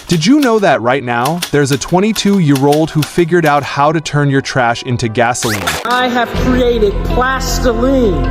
Did you know that right now, there's a 22-year-old who figured out how to turn your trash into gasoline? I have created Plastiline,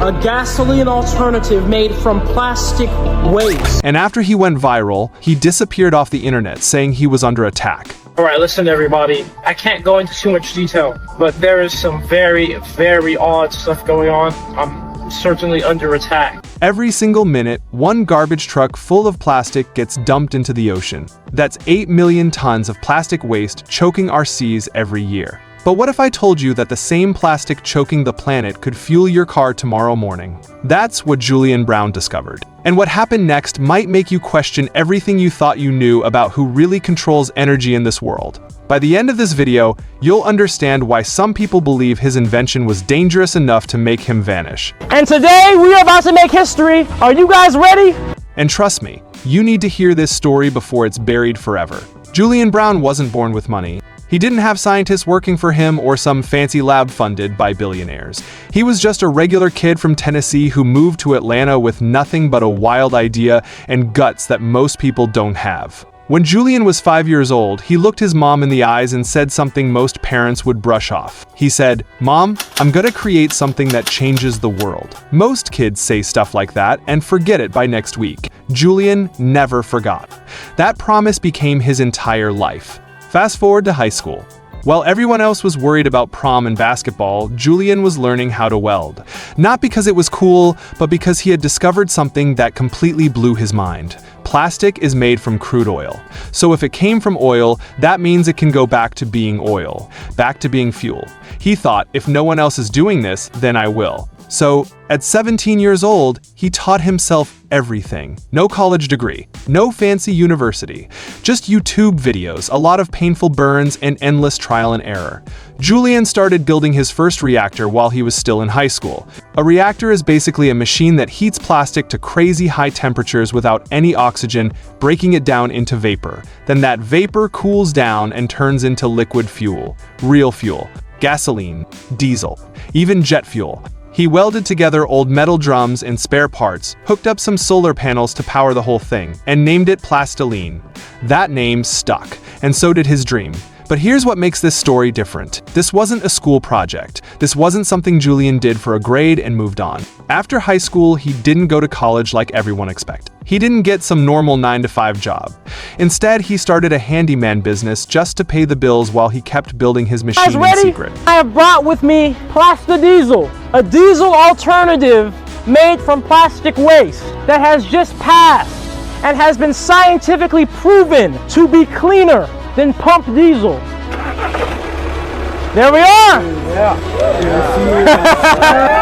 a gasoline alternative made from plastic waste. And after he went viral, he disappeared off the internet saying he was under attack. Alright, listen everybody, I can't go into too much detail, but there is some very, very odd stuff going on. I'm certainly under attack. Every single minute, one garbage truck full of plastic gets dumped into the ocean. That's 8 million tons of plastic waste choking our seas every year. But what if I told you that the same plastic choking the planet could fuel your car tomorrow morning? That's what Julian Brown discovered. And what happened next might make you question everything you thought you knew about who really controls energy in this world. By the end of this video, you'll understand why some people believe his invention was dangerous enough to make him vanish. And today, we are about to make history. Are you guys ready? And trust me, you need to hear this story before it's buried forever. Julian Brown wasn't born with money. He didn't have scientists working for him or some fancy lab funded by billionaires. He was just a regular kid from Tennessee who moved to Atlanta with nothing but a wild idea and guts that most people don't have. When Julian was 5 years old, he looked his mom in the eyes and said something most parents would brush off. He said, "Mom, I'm gonna create something that changes the world." Most kids say stuff like that and forget it by next week. Julian never forgot. That promise became his entire life. Fast forward to high school. While everyone else was worried about prom and basketball, Julian was learning how to weld. Not because it was cool, but because he had discovered something that completely blew his mind. Plastic is made from crude oil. So if it came from oil, that means it can go back to being oil, back to being fuel. He thought, if no one else is doing this, then I will. So, at 17 years old, he taught himself everything. No college degree, no fancy university, just YouTube videos, a lot of painful burns, and endless trial and error. Julian started building his first reactor while he was still in high school. A reactor is basically a machine that heats plastic to crazy high temperatures without any oxygen, breaking it down into vapor. Then that vapor cools down and turns into liquid fuel, real fuel, gasoline, diesel, even jet fuel. He welded together old metal drums and spare parts, hooked up some solar panels to power the whole thing, and named it Plastiline. That name stuck, and so did his dream. But here's what makes this story different. This wasn't a school project. This wasn't something Julian did for a grade and moved on. After high school, he didn't go to college like everyone expected. He didn't get some normal 9-to-5 job. Instead, he started a handyman business just to pay the bills while he kept building his machine in secret. I have brought with me Plastidiesel, a diesel alternative made from plastic waste that has just passed and has been scientifically proven to be cleaner than pump diesel. There we are!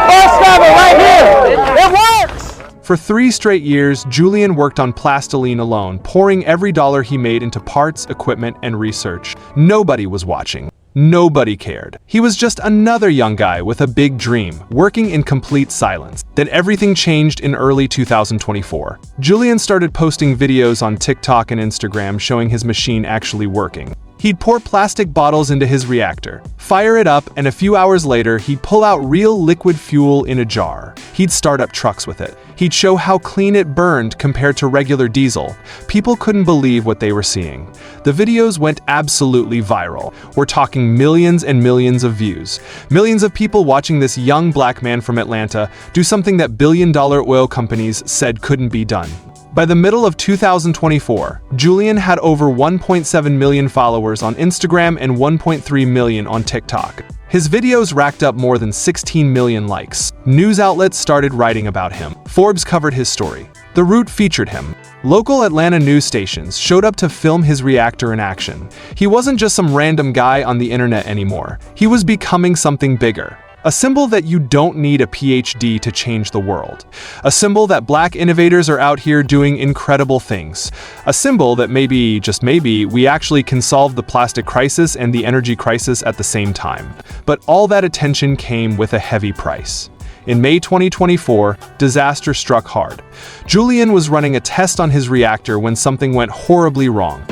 First ever right here! It works! For 3 straight years, Julian worked on Plastiline alone, pouring every dollar he made into parts, equipment, and research. Nobody was watching. Nobody cared. He was just another young guy with a big dream, working in complete silence. Then everything changed in early 2024. Julian started posting videos on TikTok and Instagram showing his machine actually working. He'd pour plastic bottles into his reactor, fire it up, and a few hours later, he'd pull out real liquid fuel in a jar. He'd start up trucks with it. He'd show how clean it burned compared to regular diesel. People couldn't believe what they were seeing. The videos went absolutely viral. We're talking millions and millions of views. Millions of people watching this young black man from Atlanta do something that billion-dollar oil companies said couldn't be done. By the middle of 2024, Julian had over 1.7 million followers on Instagram and 1.3 million on TikTok. His videos racked up more than 16 million likes. News outlets started writing about him. Forbes covered his story. The Root featured him. Local Atlanta news stations showed up to film his reactor in action. He wasn't just some random guy on the internet anymore. He was becoming something bigger. A symbol that you don't need a PhD to change the world. A symbol that black innovators are out here doing incredible things. A symbol that maybe, just maybe, we actually can solve the plastic crisis and the energy crisis at the same time. But all that attention came with a heavy price. In May 2024, disaster struck hard. Julian was running a test on his reactor when something went horribly wrong.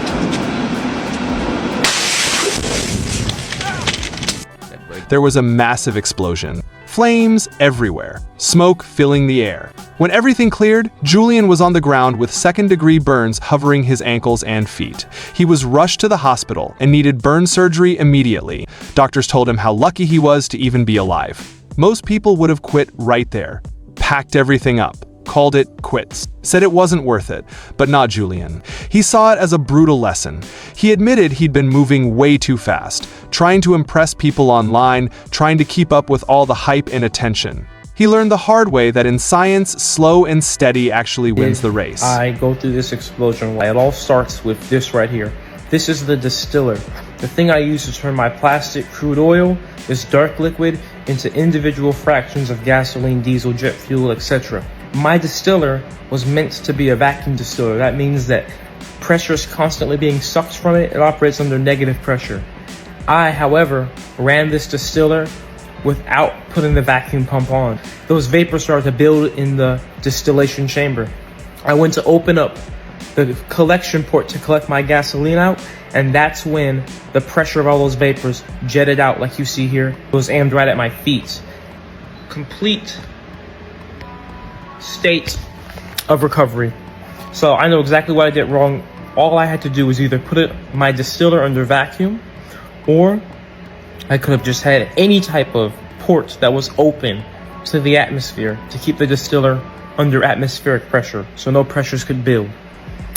There was a massive explosion. Flames everywhere, smoke filling the air. When everything cleared, Julian was on the ground with second-degree burns hovering his ankles and feet. He was rushed to the hospital and needed burn surgery immediately. Doctors told him how lucky he was to even be alive. Most people would have quit right there, packed everything up, called it quits, said it wasn't worth it, but not Julian. He saw it as a brutal lesson. He admitted he'd been moving way too fast, trying to impress people online, trying to keep up with all the hype and attention. He learned the hard way that in science, slow and steady actually wins the race. I go through this explosion. It all starts with this right here. This is the distiller. The thing I use to turn my plastic crude oil, this dark liquid, into individual fractions of gasoline, diesel, jet fuel, etc. My distiller was meant to be a vacuum distiller. That means that pressure is constantly being sucked from it. It operates under negative pressure. I, however, ran this distiller without putting the vacuum pump on. Those vapors started to build in the distillation chamber. I went to open up the collection port to collect my gasoline out, and that's when the pressure of all those vapors jetted out like you see here. It was aimed right at my feet. Complete state of recovery. So I know exactly what I did wrong. All I had to do was either put my distiller under vacuum, or I could have just had any type of port that was open to the atmosphere to keep the distiller under atmospheric pressure so no pressures could build.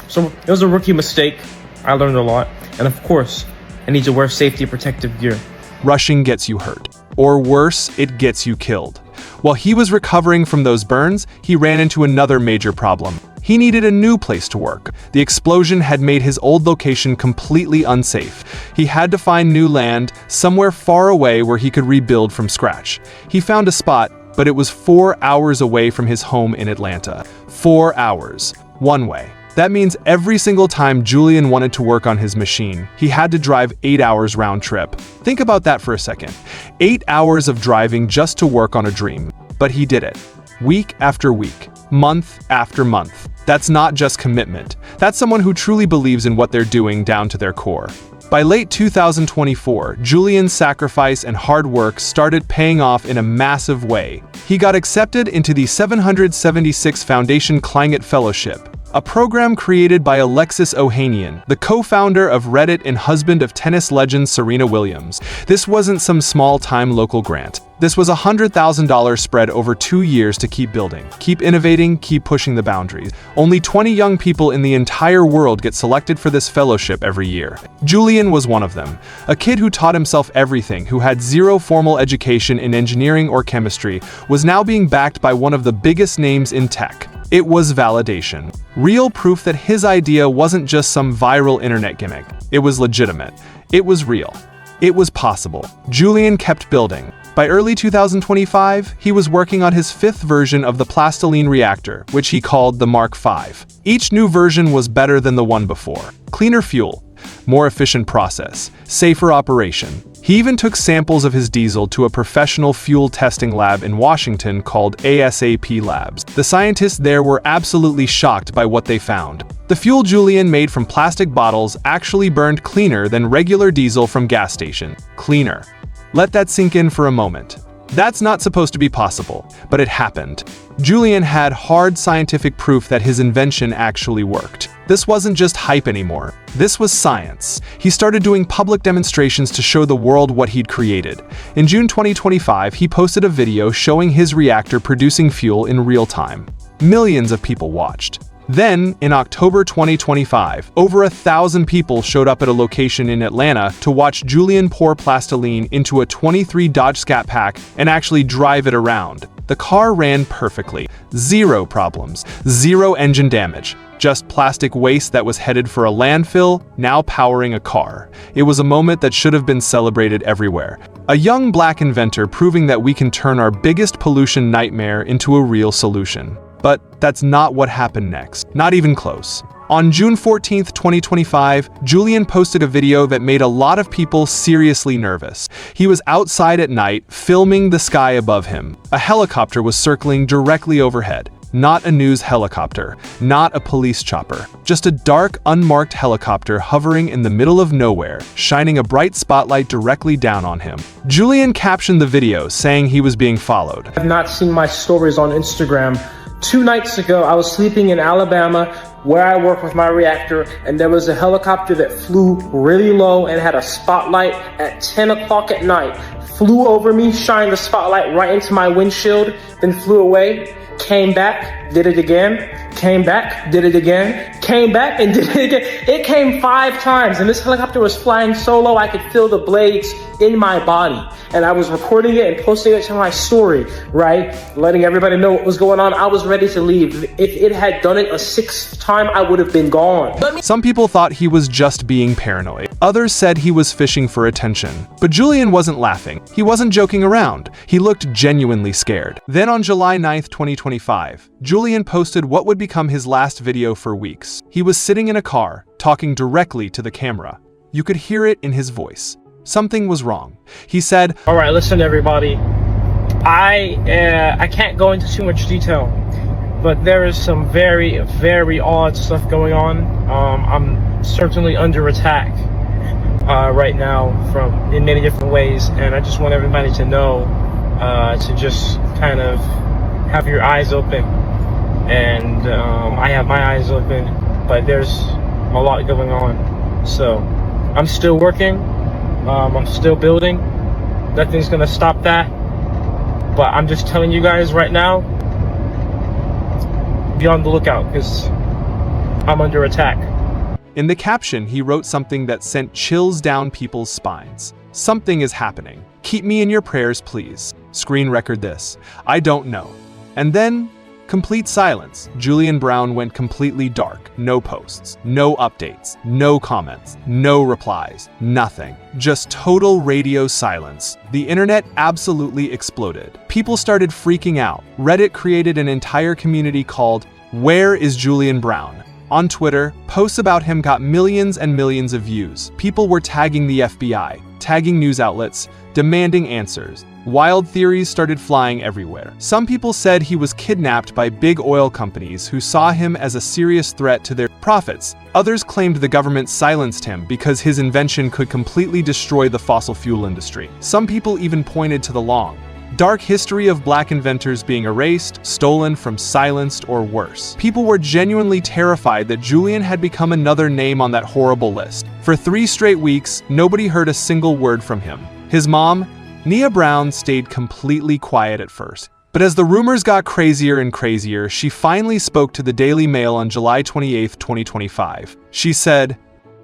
So it was a rookie mistake. I learned a lot. And of course, I need to wear safety protective gear. Rushing gets you hurt. Or worse, it gets you killed. While he was recovering from those burns, he ran into another major problem. He needed a new place to work. The explosion had made his old location completely unsafe. He had to find new land, somewhere far away where he could rebuild from scratch. He found a spot, but it was 4 hours away from his home in Atlanta. 4 hours, one way. That means every single time Julian wanted to work on his machine, he had to drive 8 hours round trip. Think about that for a second. 8 hours of driving just to work on a dream. But he did it. Week after week, month after month. That's not just commitment. That's someone who truly believes in what they're doing down to their core. By late 2024, Julian's sacrifice and hard work started paying off in a massive way. He got accepted into the 776 Foundation Climate Fellowship, a program created by Alexis Ohanian, the co-founder of Reddit and husband of tennis legend Serena Williams. This wasn't some small-time local grant. This was a $100,000 spread over 2 years to keep building, keep innovating, keep pushing the boundaries. Only 20 young people in the entire world get selected for this fellowship every year. Julian was one of them, a kid who taught himself everything, who had zero formal education in engineering or chemistry, was now being backed by one of the biggest names in tech. It was validation. Real proof that his idea wasn't just some viral internet gimmick. It was legitimate. It was real. It was possible. Julian kept building. By early 2025, he was working on his 5th version of the plastiline reactor, which he called the Mark V. Each new version was better than the one before. Cleaner fuel, more efficient process, safer operation. He even took samples of his diesel to a professional fuel testing lab in Washington called ASAP Labs. The scientists there were absolutely shocked by what they found. The fuel Julian made from plastic bottles actually burned cleaner than regular diesel from gas station. Cleaner. Let that sink in for a moment. That's not supposed to be possible, but it happened. Julian had hard scientific proof that his invention actually worked. This wasn't just hype anymore. This was science. He started doing public demonstrations to show the world what he'd created. In June 2025, he posted a video showing his reactor producing fuel in real time. Millions of people watched. Then, in October 2025, over 1,000 people showed up at a location in Atlanta to watch Julian pour plastiline into a 23 Dodge Scat Pack and actually drive it around. The car ran perfectly. Zero problems. Zero engine damage. Just plastic waste that was headed for a landfill, now powering a car. It was a moment that should have been celebrated everywhere. A young black inventor proving that we can turn our biggest pollution nightmare into a real solution. But that's not what happened next. Not even close. On June 14, 2025, Julian posted a video that made a lot of people seriously nervous. He was outside at night, filming the sky above him. A helicopter was circling directly overhead. Not a news helicopter, not a police chopper, just a dark, unmarked helicopter hovering in the middle of nowhere, shining a bright spotlight directly down on him. Julian captioned the video, saying he was being followed. I've not seen my stories on Instagram. 2 nights ago, I was sleeping in Alabama where I work with my reactor, and there was a helicopter that flew really low and had a spotlight at 10 o'clock at night. Flew over me, shined the spotlight right into my windshield, then flew away, came back, did it again, came back, did it again, came back and did it again. It came 5 times, and this helicopter was flying so low I could feel the blades in my body. And I was recording it and posting it to my story, right? Letting everybody know what was going on. I was ready to leave. If it had done it a 6th time, I would have been gone. Some people thought he was just being paranoid. Others said he was fishing for attention. But Julian wasn't laughing. He wasn't joking around. He looked genuinely scared. Then on July 9th, 2025, Julian posted what would become his last video for weeks. He was sitting in a car, talking directly to the camera. You could hear it in his voice. Something was wrong. He said, "All right, listen everybody. I can't go into too much detail, but there is some very, very odd stuff going on. I'm certainly under attack right now in many different ways, and I just want everybody to know to just kind of have your eyes open. And I have my eyes open, but there's a lot going on. So I'm still working. I'm still building. Nothing's gonna stop that. But I'm just telling you guys right now, be on the lookout, because I'm under attack." In the caption, he wrote something that sent chills down people's spines. "Something is happening. Keep me in your prayers, please. Screen record this. I don't know." And then, complete silence. Julian Brown went completely dark. No posts, no updates, no comments, no replies, nothing. Just total radio silence. The internet absolutely exploded. People started freaking out. Reddit created an entire community called "Where is Julian Brown?" On Twitter, posts about him got millions and millions of views. People were tagging the FBI, tagging news outlets, demanding answers. Wild theories started flying everywhere. Some people said he was kidnapped by big oil companies who saw him as a serious threat to their profits. Others claimed the government silenced him because his invention could completely destroy the fossil fuel industry. Some people even pointed to the long, dark history of black inventors being erased, stolen from, silenced, or worse. People were genuinely terrified that Julian had become another name on that horrible list. For 3 straight weeks, nobody heard a single word from him. His mom, Nia Brown, stayed completely quiet at first. But as the rumors got crazier and crazier, she finally spoke to the Daily Mail on July 28, 2025. She said,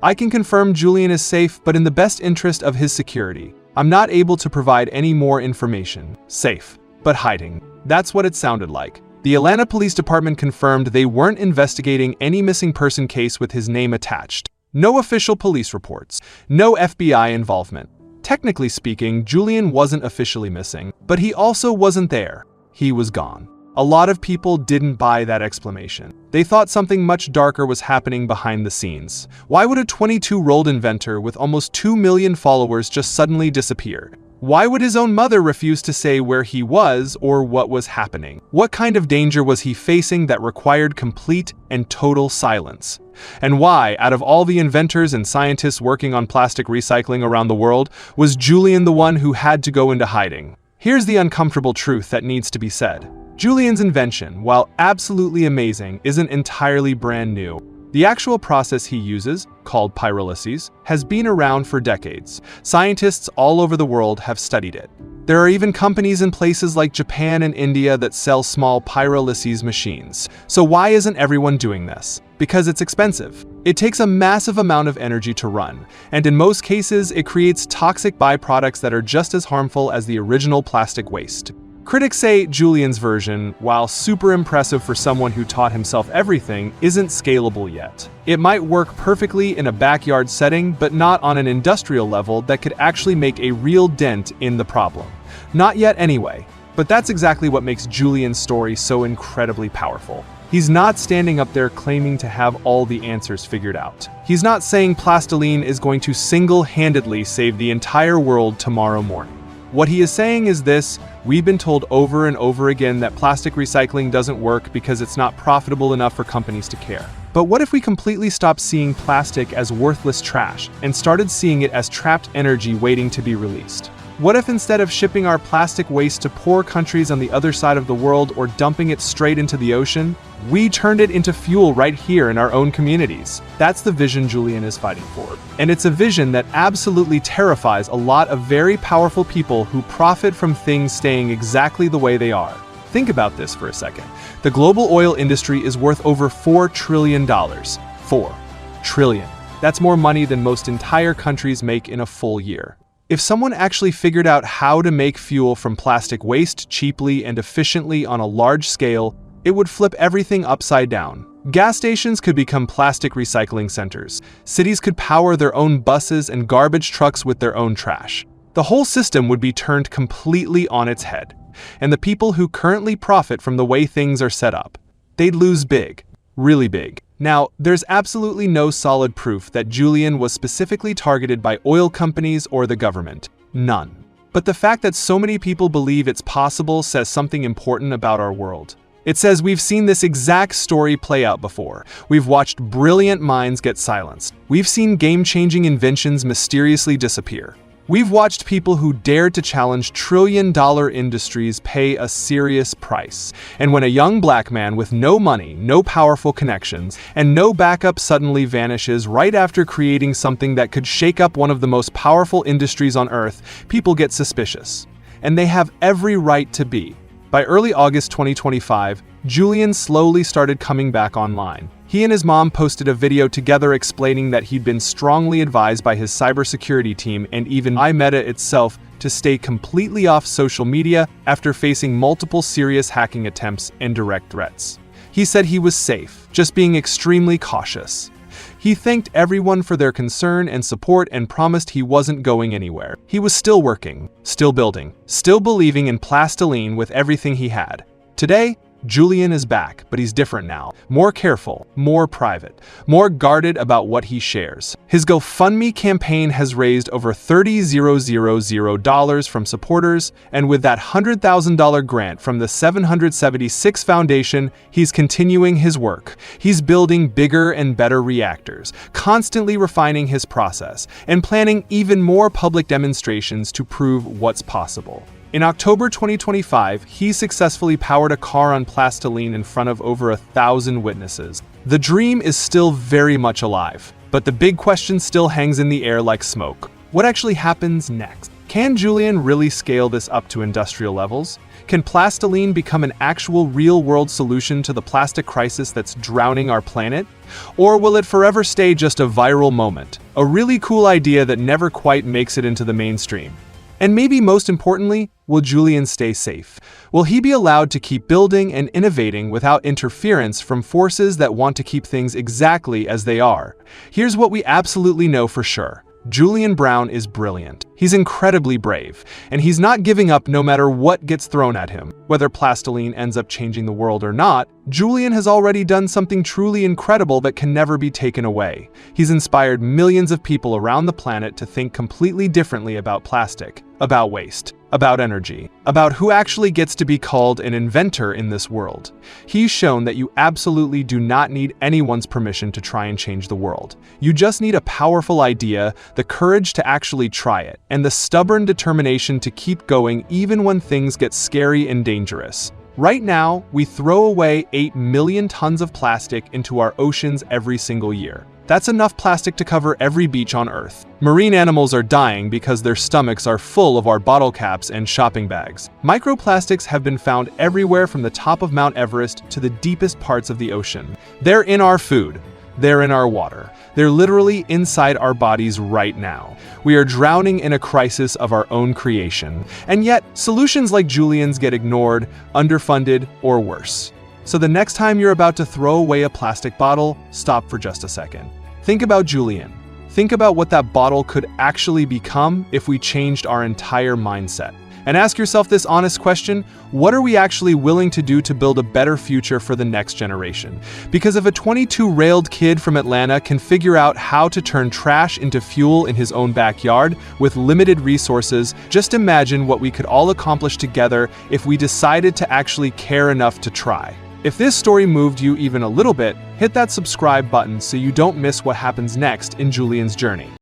"I can confirm Julian is safe, but in the best interest of his security. I'm not able to provide any more information. Safe, but hiding." That's what it sounded like. The Atlanta Police Department confirmed they weren't investigating any missing person case with his name attached. No official police reports, no FBI involvement. Technically speaking, Julian wasn't officially missing, but he also wasn't there. He was gone. A lot of people didn't buy that explanation. They thought something much darker was happening behind the scenes. Why would a 22-year-old inventor with almost 2 million followers just suddenly disappear? Why would his own mother refuse to say where he was or what was happening? What kind of danger was he facing that required complete and total silence? And why, out of all the inventors and scientists working on plastic recycling around the world, was Julian the one who had to go into hiding? Here's the uncomfortable truth that needs to be said. Julian's invention, while absolutely amazing, isn't entirely brand new. The actual process he uses, called pyrolysis, has been around for decades. Scientists all over the world have studied it. There are even companies in places like Japan and India that sell small pyrolysis machines. So why isn't everyone doing this? Because it's expensive. It takes a massive amount of energy to run, and in most cases, it creates toxic byproducts that are just as harmful as the original plastic waste. Critics say Julian's version, while super impressive for someone who taught himself everything, isn't scalable yet. It might work perfectly in a backyard setting, but not on an industrial level that could actually make a real dent in the problem. Not yet anyway. But that's exactly what makes Julian's story so incredibly powerful. He's not standing up there claiming to have all the answers figured out. He's not saying plastiline is going to single-handedly save the entire world tomorrow morning. What he is saying is this: we've been told over and over again that plastic recycling doesn't work because it's not profitable enough for companies to care. But what if we completely stopped seeing plastic as worthless trash and started seeing it as trapped energy waiting to be released? What if instead of shipping our plastic waste to poor countries on the other side of the world or dumping it straight into the ocean, we turned it into fuel right here in our own communities? That's the vision Julian is fighting for. And it's a vision that absolutely terrifies a lot of very powerful people who profit from things staying exactly the way they are. Think about this for a second. The global oil industry is worth over $4 trillion. 4 trillion. That's more money than most entire countries make in a full year. If someone actually figured out how to make fuel from plastic waste cheaply and efficiently on a large scale, it would flip everything upside down. Gas stations could become plastic recycling centers. Cities could power their own buses and garbage trucks with their own trash. The whole system would be turned completely on its head. And the people who currently profit from the way things are set up, they'd lose big, really big. Now, there's absolutely no solid proof that Julian was specifically targeted by oil companies or the government. None. But the fact that so many people believe it's possible says something important about our world. It says we've seen this exact story play out before. We've watched brilliant minds get silenced. We've seen game-changing inventions mysteriously disappear. We've watched people who dared to challenge trillion-dollar industries pay a serious price. And when a young black man with no money, no powerful connections, and no backup suddenly vanishes right after creating something that could shake up one of the most powerful industries on Earth, people get suspicious. And they have every right to be. By early August 2025, Julian slowly started coming back online. He and his mom posted a video together explaining that he'd been strongly advised by his cybersecurity team and even by Meta itself to stay completely off social media after facing multiple serious hacking attempts and direct threats. He said he was safe, just being extremely cautious. He thanked everyone for their concern and support and promised he wasn't going anywhere. He was still working, still building, still believing in plastiline with everything he had. Today, Julian is back, but he's different now. More careful, more private, more guarded about what he shares. His GoFundMe campaign has raised over $30,000 from supporters, and with that $100,000 grant from the 776 Foundation, he's continuing his work. He's building bigger and better reactors, constantly refining his process, and planning even more public demonstrations to prove what's possible. In October 2025, he successfully powered a car on plastiline in front of over 1,000 witnesses. The dream is still very much alive, but the big question still hangs in the air like smoke. What actually happens next? Can Julian really scale this up to industrial levels? Can plastiline become an actual real-world solution to the plastic crisis that's drowning our planet? Or will it forever stay just a viral moment, a really cool idea that never quite makes it into the mainstream? And maybe most importantly, will Julian stay safe? Will he be allowed to keep building and innovating without interference from forces that want to keep things exactly as they are? Here's what we absolutely know for sure. Julian Brown is brilliant. He's incredibly brave, and he's not giving up no matter what gets thrown at him. Whether plastiline ends up changing the world or not, Julian has already done something truly incredible that can never be taken away. He's inspired millions of people around the planet to think completely differently about plastic, about waste, about energy, about who actually gets to be called an inventor in this world. He's shown that you absolutely do not need anyone's permission to try and change the world. You just need a powerful idea, the courage to actually try it, and the stubborn determination to keep going even when things get scary and dangerous. Right now, we throw away 8 million tons of plastic into our oceans every single year. That's enough plastic to cover every beach on Earth. Marine animals are dying because their stomachs are full of our bottle caps and shopping bags. Microplastics have been found everywhere from the top of Mount Everest to the deepest parts of the ocean. They're in our food. They're in our water. They're literally inside our bodies right now. We are drowning in a crisis of our own creation. And yet, solutions like Julian's get ignored, underfunded, or worse. So the next time you're about to throw away a plastic bottle, stop for just a second. Think about Julian. Think about what that bottle could actually become if we changed our entire mindset. And ask yourself this honest question: what are we actually willing to do to build a better future for the next generation? Because if a 22-year-old kid from Atlanta can figure out how to turn trash into fuel in his own backyard with limited resources, just imagine what we could all accomplish together if we decided to actually care enough to try. If this story moved you even a little bit, hit that subscribe button so you don't miss what happens next in Julian's journey.